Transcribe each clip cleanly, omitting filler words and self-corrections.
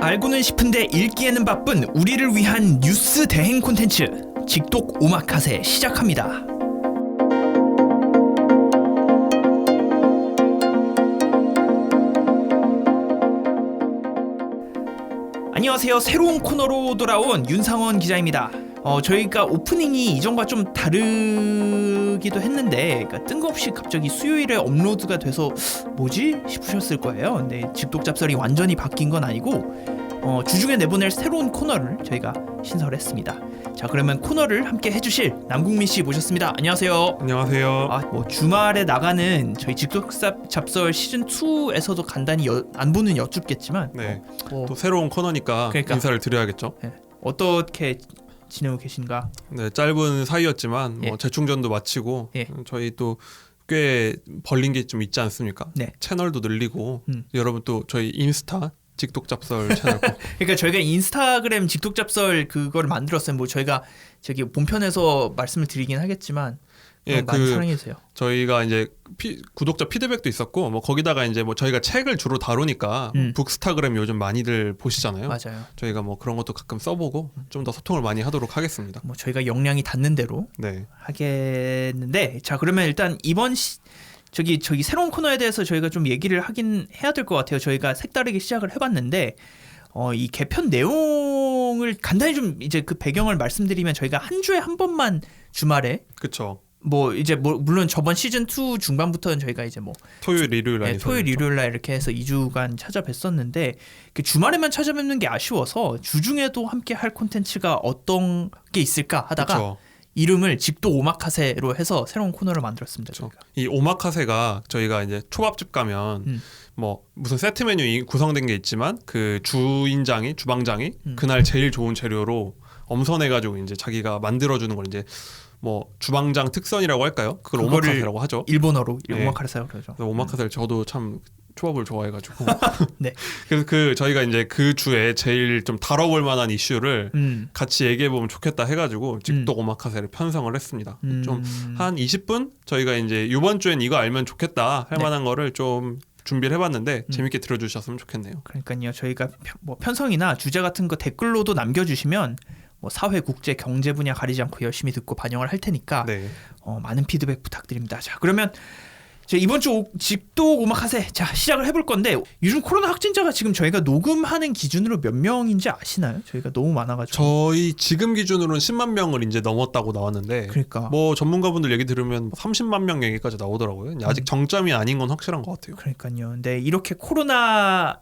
알고는 싶은데 읽기에는 바쁜 우리를 위한 뉴스 대행 콘텐츠 직독 오마카세 시작합니다. 안녕하세요. 새로운 코너로 돌아온 윤상원 기자입니다. 저희가 오프닝이 이전과 좀 다르기도 했는데, 그러니까 뜬금없이 갑자기 수요일에 업로드가 돼서 뭐지 싶으셨을 거예요. 근데 직독잡설이 완전히 바뀐 건 아니고 주중에 내보낼 새로운 코너를 저희가 신설했습니다. 자, 그러면 코너를 함께 해주실 남궁민 씨 모셨습니다. 안녕하세요. 안녕하세요. 주말에 나가는 저희 직독잡설 시즌 2에서도 간단히 안부는 여쭙겠지만, 네. 또 새로운 코너니까 그러니까. 인사를 드려야겠죠. 네. 어떻게 지내고 계신가? 네, 짧은 사이였지만 예. 재충전도 마치고 예. 저희 또 꽤 벌린 게 좀 있지 않습니까? 네. 채널도 늘리고 여러분 또 저희 인스타 직독잡설 채널 그러니까 저희가 인스타그램 직독잡설 그거를 만들었어요. 뭐 저희가 저기 본편에서 말씀을 드리긴 하겠지만 많이 사랑해 주세요. 저희가 이제 구독자 피드백도 있었고 뭐 거기다가 이제 뭐 저희가 책을 주로 다루니까 북스타그램 요즘 많이들 보시잖아요. 맞아요. 저희가 뭐 그런 것도 가끔 써보고 좀 더 소통을 많이 하도록 하겠습니다. 뭐 저희가 역량이 닿는 대로 네. 하겠는데, 자, 그러면 일단 이번 저기 새로운 코너에 대해서 저희가 좀 얘기를 하긴 해야 될 것 같아요. 저희가 색다르게 시작을 해봤는데 이 개편 내용을 간단히 좀 이제 그 배경을 말씀드리면, 저희가 한 주에 한 번만 주말에 그렇죠. 물론 저번 시즌 2 중반부터는 저희가 이제 토요일 일요일 날 토요일 일요일 날 이렇게 해서 2주간 찾아뵀었는데, 그 주말에만 찾아뵙는 게 아쉬워서 주중에도 함께 할 콘텐츠가 어떤 게 있을까 하다가 그쵸. 이름을 직도 오마카세로 해서 새로운 코너를 만들었습니다. 그렇죠. 이 오마카세가 저희가 이제 초밥집 가면 뭐 무슨 세트 메뉴 구성된 게 있지만 그 주방장이 그날 제일 좋은 재료로 엄선해가지고 이제 자기가 만들어주는 걸 이제 뭐 주방장 특선이라고 할까요? 그걸 오마카세라고 하죠. 일본어로 네. 오마카세라고 그러죠. 오마카세를 저도 참 초밥을 좋아해가지고 네. 그래서 저희가 이제 그 주에 제일 좀 다뤄볼 만한 이슈를 같이 얘기해보면 좋겠다 해가지고 직독 오마카세를 편성을 했습니다. 좀 한 20분 저희가 이제 이번 주엔 이거 알면 좋겠다 할 만한 거를 좀 준비를 해봤는데 재밌게 들어주셨으면 좋겠네요. 그러니까요. 저희가 편성이나 주제 같은 거 댓글로도 남겨주시면 사회, 국제, 경제 분야 가리지 않고 열심히 듣고 반영을 할 테니까 네. 많은 피드백 부탁드립니다. 자, 그러면 이번 주 직독 오마카세 시작을 해볼 건데, 요즘 코로나 확진자가 지금 저희가 녹음하는 기준으로 몇 명인지 아시나요? 저희가 너무 많아가지고. 저희 지금 기준으로는 10만 명을 이제 넘었다고 나왔는데, 그러니까 뭐 전문가분들 얘기 들으면 30만 명 얘기까지 나오더라고요. 아직 정점이 아닌 건 확실한 것 같아요. 그러니까요. 근데 이렇게 코로나가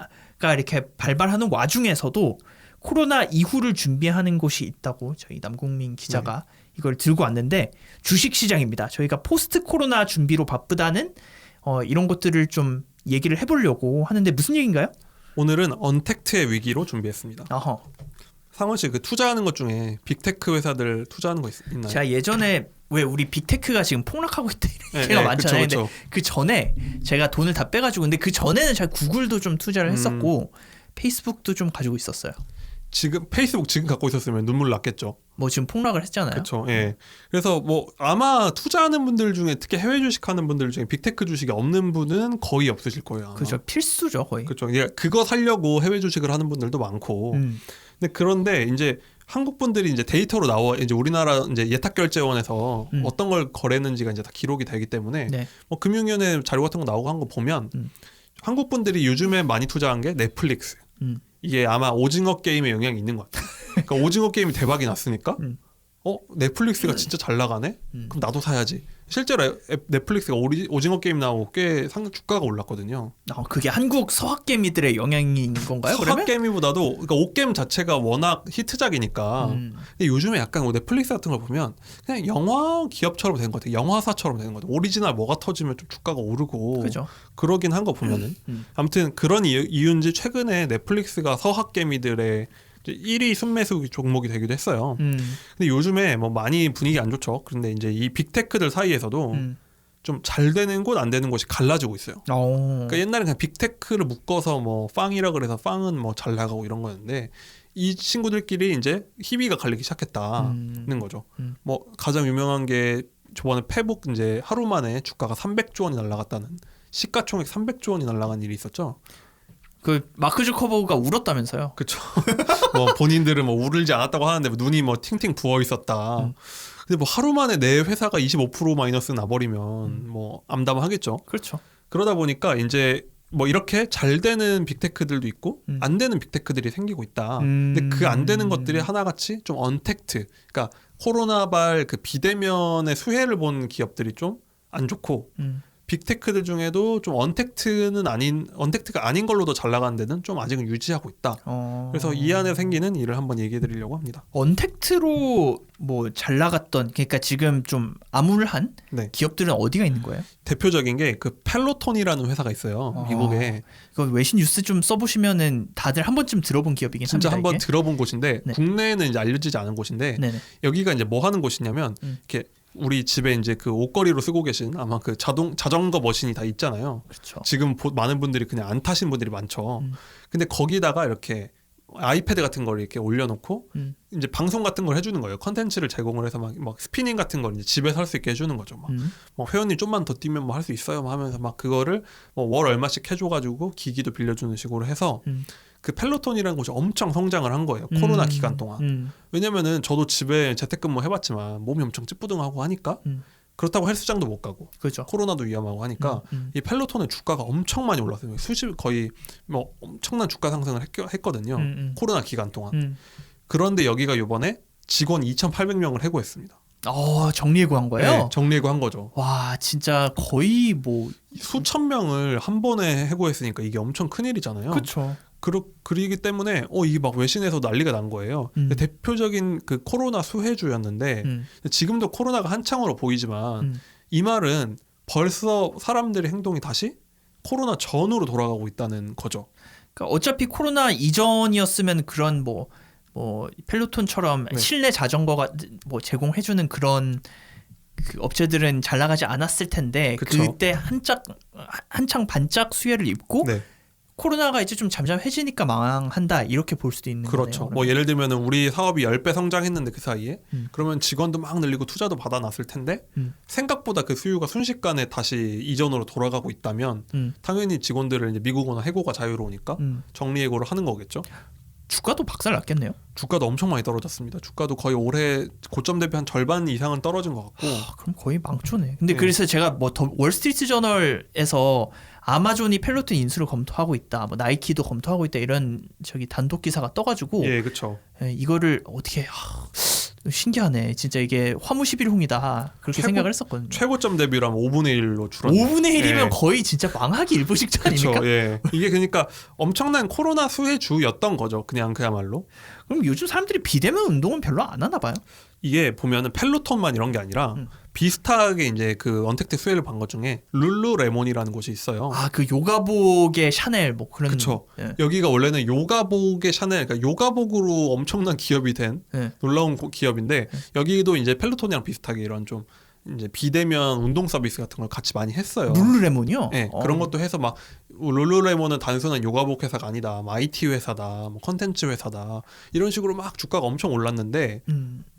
이렇게 발발하는 와중에서도 코로나 이후를 준비하는 곳이 있다고 저희 남궁민 기자가 이걸 들고 왔는데, 주식시장입니다. 저희가 포스트 코로나 준비로 바쁘다는 이런 것들을 좀 얘기를 해보려고 하는데, 무슨 얘기인가요? 오늘은 언택트의 위기로 준비했습니다. 어허. 상원 씨, 그 투자하는 것 중에 빅테크 회사들 투자하는 거 있나요? 제가 예전에 왜 우리 빅테크가 지금 폭락하고 있다 이런 얘기가 많잖아요. 그쵸. 근데 그 전에 제가 돈을 다 빼가지고, 근데 그 전에는 제가 구글도 좀 투자를 했었고 페이스북도 좀 가지고 있었어요. 지금 페이스북 지금 갖고 있었으면 눈물 났겠죠. 지금 폭락을 했잖아요. 그렇죠. 예. 그래서 아마 투자하는 분들 중에 특히 해외 주식하는 분들 중에 빅테크 주식이 없는 분은 거의 없으실 거예요. 그렇죠. 필수죠, 거의. 그렇죠. 그거 살려고 해외 주식을 하는 분들도 많고. 근데 그런데 이제 한국 분들이 이제 데이터로 나와, 이제 우리나라 이제 예탁결제원에서 어떤 걸 거래했는지가 이제 다 기록이 되기 때문에 금융위원회 자료 같은 거 나오고 한 거 보면 한국 분들이 요즘에 많이 투자한 게 넷플릭스. 이게 아마 오징어 게임에 영향이 있는 것 같아요. 그러니까 오징어 게임이 대박이 났으니까 넷플릭스가 진짜 잘 나가네? 그럼 나도 사야지. 실제로 넷플릭스가 오징어 게임 나오고 꽤 주가가 올랐거든요. 그게 한국 서학개미들의 영향이 있는 건가요? 서학개미보다도 그러니까 옥게임 자체가 워낙 히트작이니까. 근데 요즘에 약간 넷플릭스 같은 걸 보면 그냥 영화 기업처럼 된 것 같아요. 영화사처럼 된 것 같아요. 오리지널 뭐가 터지면 좀 주가가 오르고 그죠. 그러긴 한 거 보면은. 아무튼 그런 이유인지 최근에 넷플릭스가 서학개미들의 1위 순매수 종목이 되기도 했어요. 근데 요즘에 많이 분위기 안 좋죠. 그런데 이제 이 빅테크들 사이에서도 좀 잘 되는 곳, 안 되는 곳이 갈라지고 있어요. 그러니까 옛날에 그냥 빅테크를 묶어서 빵이라 그래서 빵은 잘 나가고 이런 거였는데, 이 친구들끼리 이제 희비가 갈리기 시작했다는 거죠. 가장 유명한 게 저번에 페북 이제 하루 만에 주가가 300조 원이 날라갔다는, 시가총액 300조 원이 날라간 일이 있었죠. 그 마크 주커버그가 울었다면서요? 그렇죠. 뭐 본인들은 뭐 울지 않았다고 하는데 눈이 뭐 팅팅 부어 있었다. 근데 뭐 하루 만에 내 회사가 25% 마이너스 나버리면 뭐 암담하겠죠. 그렇죠. 그러다 보니까 이제 뭐 이렇게 잘 되는 빅테크들도 있고 안 되는 빅테크들이 생기고 있다. 근데 그 안 되는 것들이 하나같이 좀 언택트, 그러니까 코로나발 그 비대면의 수혜를 본 기업들이 좀 안 좋고 빅테크들 중에도 좀 언택트가 아닌 걸로도 잘 나가는 데는 좀 아직은 유지하고 있다. 그래서 이 안에 생기는 일을 한번 얘기해 드리려고 합니다. 언택트로 뭐 잘 나갔던, 그러니까 지금 좀 암울한 네. 기업들은 어디가 있는 거예요? 대표적인 게 그 펠로톤이라는 회사가 있어요. 미국에. 이거 외신 뉴스 좀 써보시면은 다들 한 번쯤 들어본 기업이긴 진짜 합니다. 한번 이게. 들어본 곳인데 네. 국내에는 이제 알려지지 않은 곳인데 네네. 여기가 이제 뭐 하는 곳이냐면 이렇게 우리 집에 이제 그 옷걸이로 쓰고 계신 아마 그 자전거 머신이 다 있잖아요. 그렇죠. 지금 많은 분들이 그냥 안 타신 분들이 많죠. 근데 거기다가 이렇게 아이패드 같은 걸 이렇게 올려놓고 이제 방송 같은 걸 해주는 거예요. 컨텐츠를 제공을 해서 막 스피닝 같은 걸 이제 집에서 할 수 있게 해주는 거죠. 막 회원님 좀만 더 뛰면 뭐 할 수 있어요. 막 하면서 막 그거를 뭐 월 얼마씩 해줘가지고 기기도 빌려주는 식으로 해서 그 펠로톤이라는 곳이 엄청 성장을 한 거예요. 코로나 기간 동안. 왜냐면은 저도 집에 재택근무 해봤지만 몸이 엄청 찌뿌둥하고 하니까 그렇다고 헬스장도 못 가고 그렇죠. 코로나도 위험하고 하니까 이 펠로톤의 주가가 엄청 많이 올랐어요. 거의 뭐 엄청난 주가 상승을 했거든요. 코로나 기간 동안. 그런데 여기가 이번에 직원 2,800명을 해고했습니다. 정리해고한 거예요? 네, 정리해고한 거죠. 와, 진짜 거의 뭐 수천 명을 한 번에 해고했으니까 이게 엄청 큰 일이잖아요. 그렇죠. 그러기 때문에 이게 막 외신에서 난리가 난 거예요. 대표적인 그 코로나 수혜주였는데 지금도 코로나가 한창으로 보이지만 이 말은 벌써 사람들의 행동이 다시 코로나 전으로 돌아가고 있다는 거죠. 그러니까 어차피 코로나 이전이었으면 그런 뭐 펠로톤처럼 네. 실내 자전거가 뭐 제공해주는 그런 그 업체들은 잘 나가지 않았을 텐데 그쵸. 그때 한창 반짝 수혜를 입고 네. 코로나가 이제 좀 잠잠해지니까 망한다 이렇게 볼 수도 있는 그렇죠. 거네요. 뭐 예를 들면은 우리 사업이 10배 성장했는데 그 사이에 그러면 직원도 막 늘리고 투자도 받아놨을 텐데 생각보다 그 수요가 순식간에 다시 이전으로 돌아가고 있다면 당연히 직원들을 이제 미국어나 해고가 자유로우니까 정리해고를 하는 거겠죠. 주가도 박살 났겠네요. 주가도 엄청 많이 떨어졌습니다. 주가도 거의 올해 고점 대비 한 절반 이상은 떨어진 것 같고. 그럼 거의 망조네. 근데 네. 그래서 제가 뭐 더 월스트리트 저널에서 아마존이 펠로톤 인수를 검토하고 있다, 뭐 나이키도 검토하고 있다 이런 단독 기사가 떠가지고 예, 그렇죠. 이거를 어떻게 신기하네. 진짜 이게 화무시빌홍이다 그렇게 생각을 했었거든요. 최고점 대비라면 5분의 1로 줄었네요. 5분의 1이면 예. 거의 진짜 망하기 일부 직전 아닙니까? 그렇죠. 예. 이게 그러니까 엄청난 코로나 수혜주였던 거죠. 그야말로. 그럼 요즘 사람들이 비대면 운동은 별로 안 하나 봐요. 이게 보면은 펠로톤만 이런 게 아니라 비슷하게 이제 그 언택트 수혜를 본 것 중에 룰루레몬이라는 곳이 있어요. 그 요가복의 샤넬 뭐 그런. 그렇죠. 예. 여기가 원래는 요가복의 샤넬, 그러니까 요가복으로 엄청난 기업이 된 예. 놀라운 기업인데 여기도 이제 펠로톤이랑 비슷하게 이런 좀 이제 비대면 운동 서비스 같은 걸 같이 많이 했어요. 룰루레몬이요? 네, 그런 것도 해서 막 룰루레몬은 단순한 요가복 회사가 아니다, 뭐 IT 회사다, 뭐 컨텐츠 회사다 이런 식으로 막 주가가 엄청 올랐는데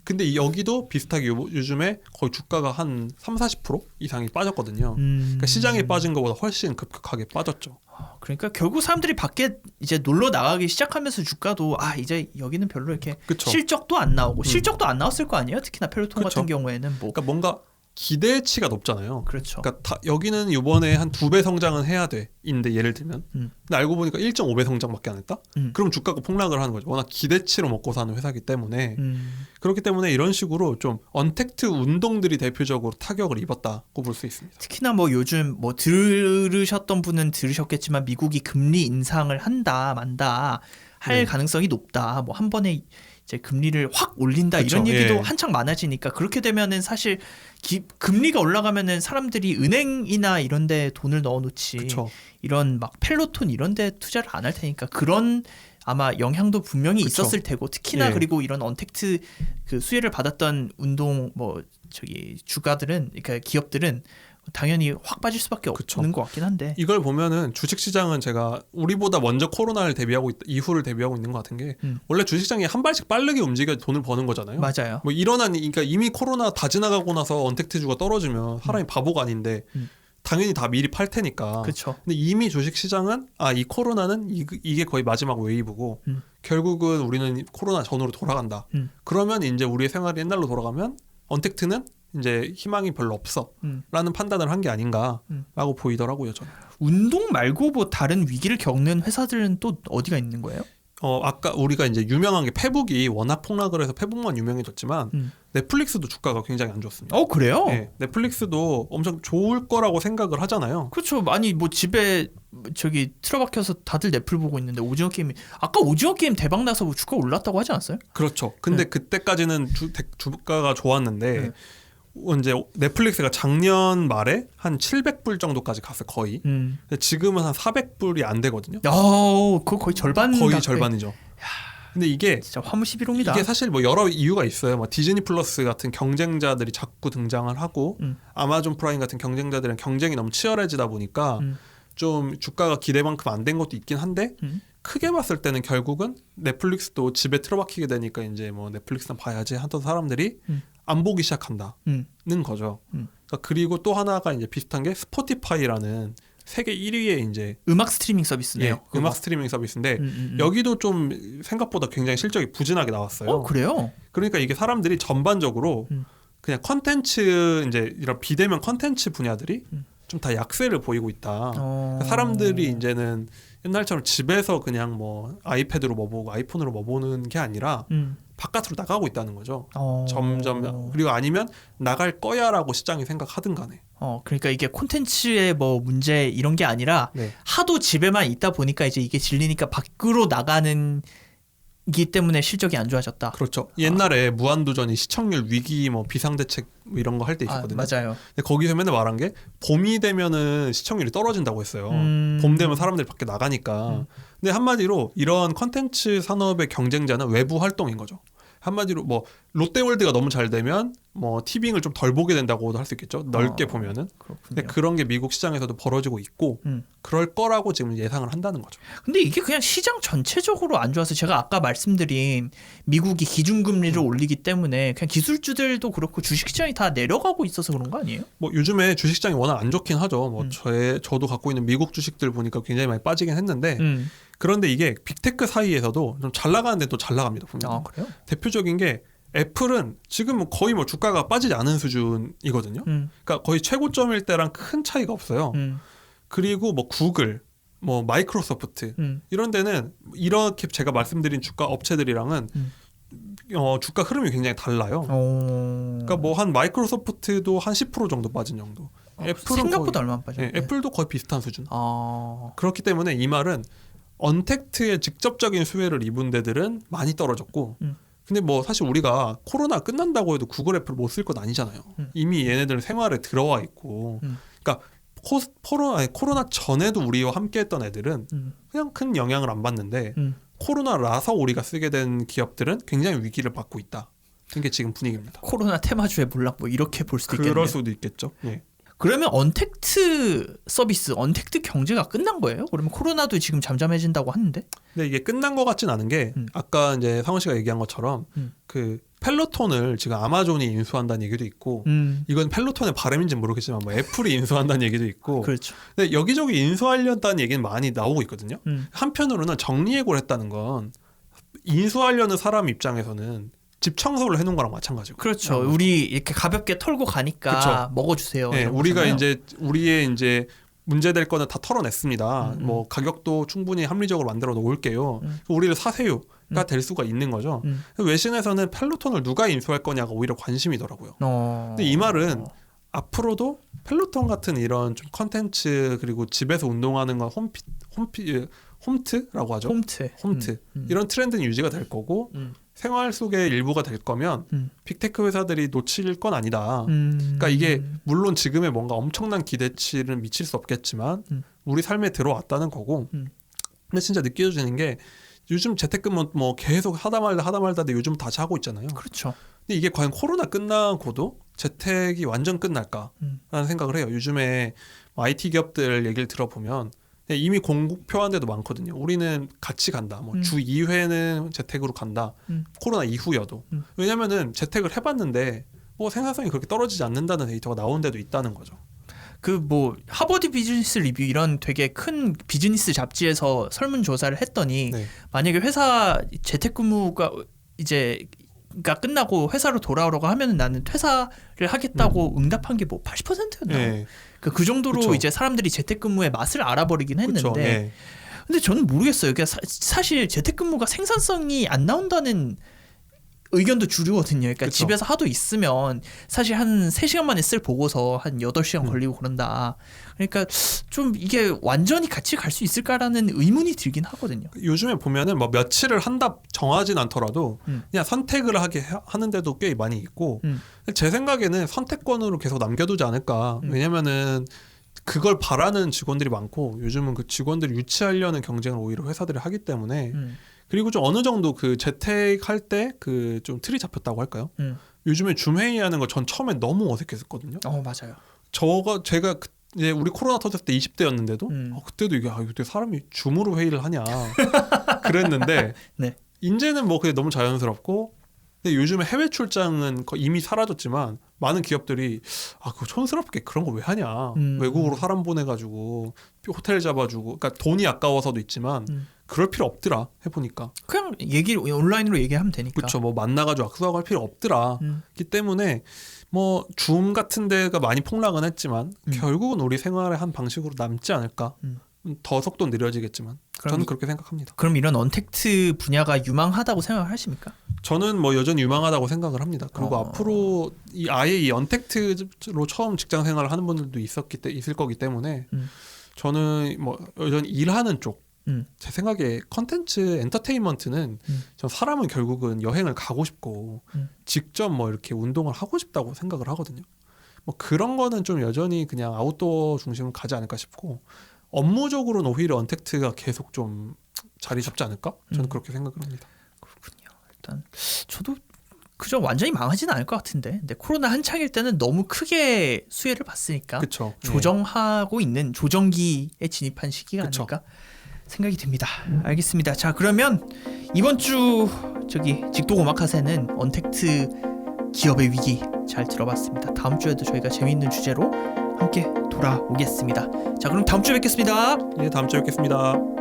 근데 여기도 비슷하게 요즘에 거의 주가가 한 3-40% 이상이 빠졌거든요. 그러니까 시장에 빠진 것보다 훨씬 급격하게 빠졌죠. 그러니까 결국 사람들이 밖에 이제 놀러 나가기 시작하면서 주가도 이제 여기는 별로 이렇게 그쵸. 실적도 안 나오고 실적도 안 나왔을 거 아니에요? 특히나 펠로톤 그쵸. 같은 경우에는 뭐 그러니까 뭔가 기대치가 높잖아요. 그렇죠. 그러니까 여기는 이번에 한 2배 성장은 해야 돼. 인데 예를 들면. 근데 알고 보니까 1.5배 성장밖에 안 했다? 그럼 주가가 폭락을 하는 거죠. 워낙 기대치로 먹고 사는 회사이기 때문에. 그렇기 때문에 이런 식으로 좀 언택트 운동들이 대표적으로 타격을 입었다고 볼 수 있습니다. 특히나 뭐 요즘 뭐 들으셨던 분은 들으셨겠지만 미국이 금리 인상을 한다 만다 할 가능성이 높다. 뭐 한 번에 이제 금리를 확 올린다 그쵸, 이런 얘기도 예. 한창 많아지니까 그렇게 되면은 사실 금리가 올라가면은 사람들이 은행이나 이런데 돈을 넣어놓지 그쵸. 이런 막 펠로톤 이런데 투자를 안 할 테니까 그런 아마 영향도 분명히 그쵸. 있었을 테고 특히나 예. 그리고 이런 언택트 그 수혜를 받았던 운동 주가들은 그러니까 기업들은 당연히 확 빠질 수밖에 그쵸. 없는 것 같긴 한데 이걸 보면은 주식시장은 제가 우리보다 먼저 코로나를 대비하고 이후를 대비하고 있는 것 같은 게 원래 주식시장이 한 발씩 빠르게 움직여 돈을 버는 거잖아요. 맞아요. 뭐 그러니까 이미 코로나 다 지나가고 나서 언택트주가 떨어지면 사람이 바보가 아닌데 당연히 다 미리 팔 테니까. 그렇죠. 근데 이미 주식 시장은 이 코로나는 이게 거의 마지막 웨이브고 결국은 우리는 코로나 전으로 돌아간다. 그러면 이제 우리의 생활이 옛날로 돌아가면 언택트는 이제 희망이 별로 없어 라는 판단을 한 게 아닌가라고 보이더라고요. 저는. 운동 말고 뭐 다른 위기를 겪는 회사들은 또 어디가 있는 거예요? 아까 우리가 이제 유명한 게 페북이 워낙 폭락을 해서 페북만 유명해졌지만 넷플릭스도 주가가 굉장히 안 좋습니다. 그래요? 네, 넷플릭스도 엄청 좋을 거라고 생각을 하잖아요. 그렇죠. 아니 뭐 집에 저기 틀어박혀서 다들 넷플 보고 있는데 오징어 게임 아까 오징어 게임 대박 나서 뭐 주가 올랐다고 하지 않았어요? 그렇죠. 근데 그때까지는 주가가 좋았는데 이제 넷플릭스가 작년 말에 한 700불 정도까지 갔어요. 거의. 근데 지금은 한 400불이 안 되거든요. 그거 거의 절반. 거의 절반이죠. 근데 이게 진짜 화무시비롱이다. 이게 사실 뭐 여러 이유가 있어요. 뭐 디즈니 플러스 같은 경쟁자들이 자꾸 등장을 하고 아마존 프라임 같은 경쟁자들이랑 경쟁이 너무 치열해지다 보니까 좀 주가가 기대만큼 안 된 것도 있긴 한데 크게 봤을 때는 결국은 넷플릭스도 집에 틀어박히게 되니까 이제 뭐 넷플릭스는 봐야지 하던 사람들이 안 보기 시작한다는 거죠. 그러니까 그리고 또 하나가 이제 비슷한 게 스포티파이라는 세계 1위의 이제 음악 스트리밍 서비스네요. 음악 스트리밍 서비스인데 여기도 좀 생각보다 굉장히 실적이 부진하게 나왔어요. 그래요? 그러니까 이게 사람들이 전반적으로 그냥 컨텐츠 이제 이런 비대면 컨텐츠 분야들이 좀 다 약세를 보이고 있다. 그러니까 사람들이 이제는 옛날처럼 집에서 그냥 뭐 아이패드로 뭐 보고 아이폰으로 뭐 보는 게 아니라 바깥으로 나가고 있다는 거죠. 점점. 그리고 아니면 나갈 거야라고 시장이 생각하든 간에. 그러니까 이게 콘텐츠의 뭐 문제 이런 게 아니라 하도 집에만 있다 보니까 이제 이게 질리니까 밖으로 나가는 기 때문에 실적이 안 좋아졌다. 그렇죠. 옛날에 무한도전이 시청률 위기 뭐 비상대책 뭐 이런 거 할 때 있었거든요. 맞아요. 근데 거기서 맨날 말한 게 봄이 되면은 시청률이 떨어진다고 했어요. 봄 되면 사람들이 밖에 나가니까. 근데 한마디로 이런 컨텐츠 산업의 경쟁자는 외부 활동인 거죠. 한마디로 뭐 롯데월드가 너무 잘 되면 뭐 티빙을 좀 덜 보게 된다고도 할 수 있겠죠. 넓게 보면은. 그렇군요. 근데 그런 게 미국 시장에서도 벌어지고 있고 그럴 거라고 지금 예상을 한다는 거죠. 근데 이게 그냥 시장 전체적으로 안 좋아서 제가 아까 말씀드린 미국이 기준금리를 올리기 때문에 그냥 기술주들도 그렇고 주식시장이 다 내려가고 있어서 그런 거 아니에요? 뭐 요즘에 주식시장이 워낙 안 좋긴 하죠. 뭐 저도 갖고 있는 미국 주식들 보니까 굉장히 많이 빠지긴 했는데 그런데 이게 빅테크 사이에서도 좀 잘 나가는데 또 잘 나갑니다. 분명히. 그래요? 대표적인 게 애플은 지금 거의 뭐 주가가 빠지지 않은 수준이거든요. 그러니까 거의 최고점일 때랑 큰 차이가 없어요. 그리고 뭐 구글, 뭐 마이크로소프트 이런 데는 이렇게 제가 말씀드린 주가 업체들이랑은 주가 흐름이 굉장히 달라요. 그러니까 뭐 한 마이크로소프트도 한 10% 정도 빠진 정도. 애플은 생각보다 얼마 안 빠졌네. 애플도 거의 비슷한 수준. 그렇기 때문에 이 말은 언택트의 직접적인 수혜를 입은 데들은 많이 떨어졌고 근데 뭐 사실 우리가 코로나 끝난다고 해도 구글 애플 못 쓸 건 아니잖아요. 이미 얘네들은 생활에 들어와 있고 그러니까 코로나 전에도 우리와 함께 했던 애들은 그냥 큰 영향을 안 받는데 코로나라서 우리가 쓰게 된 기업들은 굉장히 위기를 받고 있다. 그게 지금 분위기입니다. 코로나 테마주의 몰락 뭐 이렇게 볼 수도 있겠네요. 그럴 수도 있겠죠. 예. 그러면 언택트 서비스, 언택트 경제가 끝난 거예요? 그러면 코로나도 지금 잠잠해진다고 하는데? 근데 이게 끝난 것 같진 않은 게 아까 이제 상원 씨가 얘기한 것처럼 그 펠로톤을 지금 아마존이 인수한다는 얘기도 있고 이건 펠로톤의 발음인지는 모르겠지만 뭐 애플이 인수한다는 얘기도 있고 그렇죠. 근데 여기저기 인수하려다는 얘기는 많이 나오고 있거든요. 한편으로는 정리해고를 했다는 건 인수하려는 사람 입장에서는 집 청소를 해놓은 거랑 마찬가지고. 그렇죠. 우리 이렇게 가볍게 털고 가니까 그렇죠. 먹어주세요. 네, 우리가 이제 우리의 이제 문제될 거는 다 털어냈습니다. 뭐 가격도 충분히 합리적으로 만들어 놓을게요. 우리를 사세요가 될 수가 있는 거죠. 외신에서는 펠로톤을 누가 인수할 거냐가 오히려 관심이더라고요. 근데 이 말은 앞으로도 펠로톤 같은 이런 좀 컨텐츠 그리고 집에서 운동하는 건 홈트라고 하죠. 홈트. 이런 트렌드는 유지가 될 거고 생활 속의 일부가 될 거면 빅테크 회사들이 놓칠 건 아니다. 그러니까 이게 물론 지금의 뭔가 엄청난 기대치를 미칠 수 없겠지만 우리 삶에 들어왔다는 거고 근데 진짜 느껴지는 게 요즘 재택근무 뭐 계속 하다 말다 요즘 다시 하고 있잖아요. 그렇죠. 근데 이게 과연 코로나 끝나고도 재택이 완전 끝날까라는 생각을 해요. 요즘에 IT 기업들 얘기를 들어보면 이미 공표한 데도 많거든요. 우리는 같이 간다. 뭐 주 2회는 재택으로 간다. 코로나 이후여도. 왜냐면은 재택을 해봤는데 뭐 생산성이 그렇게 떨어지지 않는다는 데이터가 나온 데도 있다는 거죠. 그 뭐 하버드 비즈니스 리뷰 이런 되게 큰 비즈니스 잡지에서 설문조사를 했더니 네. 만약에 회사 재택근무가 이제 가 끝나고 회사로 돌아오라고 하면 나는 퇴사를 하겠다고 응답한 게 뭐 80%였나? 네. 그 정도로 그쵸. 이제 사람들이 재택근무의 맛을 알아버리긴 했는데 그쵸. 네. 근데 저는 모르겠어요. 그러니까 사실 재택근무가 생산성이 안 나온다는 의견도 주류거든요. 그러니까 그쵸. 집에서 하도 있으면 사실 한 3시간 만에 쓸 보고서 한 8시간 걸리고 그런다. 그러니까 좀 이게 완전히 같이 갈 수 있을까라는 의문이 들긴 하거든요. 요즘에 보면은 뭐 며칠을 한다 정하진 않더라도 그냥 선택을 하는 데도 꽤 많이 있고 제 생각에는 선택권으로 계속 남겨두지 않을까. 왜냐면은 그걸 바라는 직원들이 많고 요즘은 그 직원들을 유치하려는 경쟁을 오히려 회사들이 하기 때문에 그리고 좀 어느 정도 그 재택할 때 그 좀 틀이 잡혔다고 할까요? 요즘에 줌 회의하는 거 전 처음에 너무 어색했었거든요. 맞아요. 제가 이제 우리 코로나 터졌을 때 20대였는데도 그때도 이게 이때 사람이 줌으로 회의를 하냐 그랬는데 네. 이제는 뭐 그게 너무 자연스럽고 근데 요즘에 해외 출장은 이미 사라졌지만 많은 기업들이 그거 촌스럽게 그런 거 왜 하냐 외국으로 사람 보내가지고 호텔 잡아주고 그러니까 돈이 아까워서도 있지만 그럴 필요 없더라 해보니까 그냥 온라인으로 얘기하면 되니까. 그렇죠. 뭐 만나가지고 악수하고 할 필요 없더라. 기 때문에 뭐 줌 같은 데가 많이 폭락은 했지만 결국은 우리 생활의 한 방식으로 남지 않을까. 더 속도 느려지겠지만 저는 그렇게 생각합니다. 그럼 이런 언택트 분야가 유망하다고 생각하십니까? 저는 뭐 여전히 유망하다고 생각을 합니다. 그리고 앞으로 아예 이 언택트로 처음 직장 생활을 하는 분들도 있을 거기 때문에 저는 뭐 여전히 일하는 쪽 제 생각에 컨텐츠 엔터테인먼트는 전 사람은 결국은 여행을 가고 싶고 직접 뭐 이렇게 운동을 하고 싶다고 생각을 하거든요. 뭐 그런 거는 좀 여전히 그냥 아웃도어 중심으로 가지 않을까 싶고 업무적으로는 오히려 언택트가 계속 좀 자리 잡지 않을까? 저는 그렇게 생각을 합니다. 그렇군요. 일단 저도 그저 완전히 망하지는 않을 것 같은데 근데 코로나 한창일 때는 너무 크게 수혜를 봤으니까 그쵸. 조정하고 있는 조정기에 진입한 시기가 그쵸. 아닐까 생각이 듭니다. 알겠습니다. 자 그러면 이번 주 직도 오마카세는 언택트 기업의 위기 잘 들어봤습니다. 다음 주에도 저희가 재미있는 주제로 함께 돌아오겠습니다. 자 그럼 다음 주에 뵙겠습니다. 예, 다음 주에 뵙겠습니다.